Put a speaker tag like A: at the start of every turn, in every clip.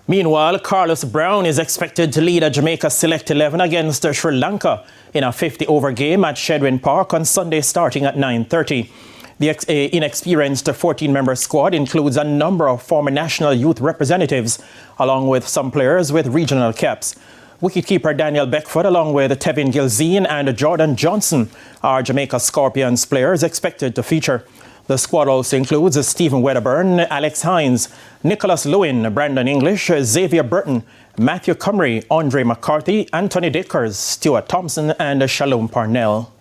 A: Meanwhile, Carlos Brown is expected to lead a Jamaica Select 11 against Sri Lanka in a 50-over game at Shedwin Park on Sunday starting at 9:30. The inexperienced 14-member squad includes a number of former national youth representatives, along with some players with regional caps. Wicketkeeper Daniel Beckford, along with Tevin Gilzine and Jordan Johnson, are Jamaica Scorpions players expected to feature. The squad also includes Stephen Wedderburn, Alex Hines, Nicholas Lewin, Brandon English, Xavier Burton, Matthew Cumry, Andre McCarthy, Anthony Dickers, Stuart Thompson and Shalom Parnell.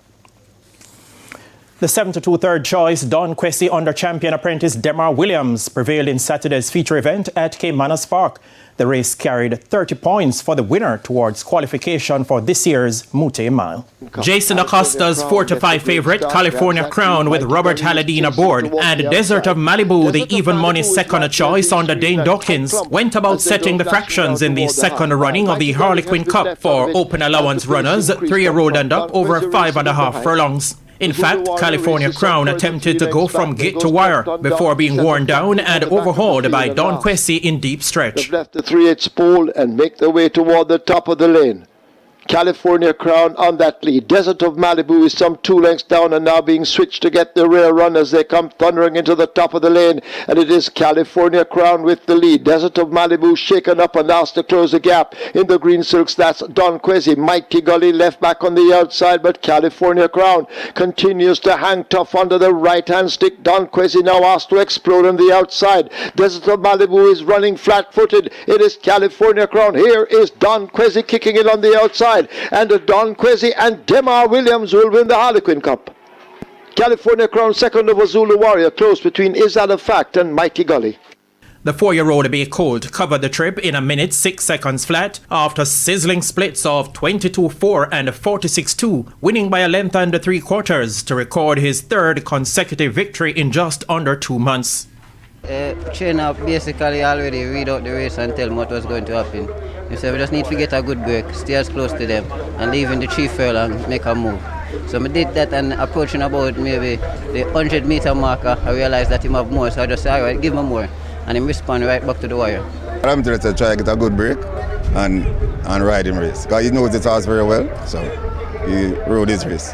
A: The 7-2 third choice Don Quessy under champion apprentice Demar Williams prevailed in Saturday's feature event at Caymanas Park. The race carried 30 points for the winner towards qualification for this year's Mute Mile. Jason Acosta's 4-5 favorite California Crown with Robert Halladine aboard and Desert of Malibu, the even money second choice under Dane Dawkins, went about setting the fractions in the second running of the Harlequin Cup for open allowance runners, 3-year-old and up over 5.5 furlongs. In fact, California Crown attempted to go from gate to wire before being worn down and overhauled by Don Quessy in deep stretch.
B: They've left the 3/8 pole and make their way toward the top of the lane. California Crown on that lead. Desert of Malibu is some 2 lengths down and now being switched to get the rear run as they come thundering into the top of the lane. And it is California Crown with the lead. Desert of Malibu shaken up and asked to close the gap. In the green silks, that's Don Quessy. Mighty Gully left back on the outside, but California Crown continues to hang tough under the right-hand stick. Don Quessy now asked to explode on the outside. Desert of Malibu is running flat-footed. It is California Crown. Here is Don Quessy kicking it on the outside. And Don Quessy and Demar Williams will win the Harlequin Cup. California Crown second over Zulu Warrior, close between Is That a Fact and Mighty Gully.
A: The 4-year-old Bay Colt covered the trip in 1 minute 6 seconds flat after sizzling splits of 22-4 and 46-2, winning by a length and 3/4 to record his third consecutive victory in just under 2 months.
C: Trainer basically already read out the race and tell them what was going to happen. He said we just need to get a good break, stay as close to them and leave in the 3 furlong and make a move. So I did that and approaching about maybe the 100-meter marker, I realized that he have more, so I just said, all right, give him more. And he responded right back to the wire.
D: I'm trying to try to get a good break and ride him race. Because he knows the horse very well, so he rode his race.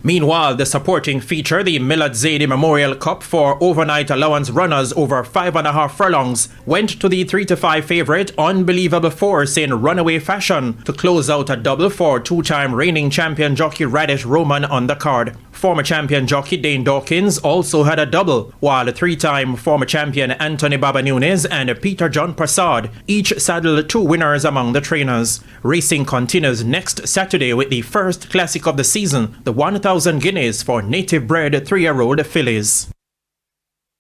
A: Meanwhile, the supporting feature, the Millard Zaidi Memorial Cup for overnight allowance runners over 5.5 furlongs, went to the 3-5 favorite Unbelievable Force in runaway fashion to close out a double for 2-time reigning champion jockey Radish Roman on the card. Former champion jockey Dane Dawkins also had a double, while 3-time former champion Anthony Baba Nunes and Peter John Prasad each saddled 2 winners among the trainers. Racing continues next Saturday with the first classic of the season, the 1,000 guineas for native-bred 3-year-old fillies.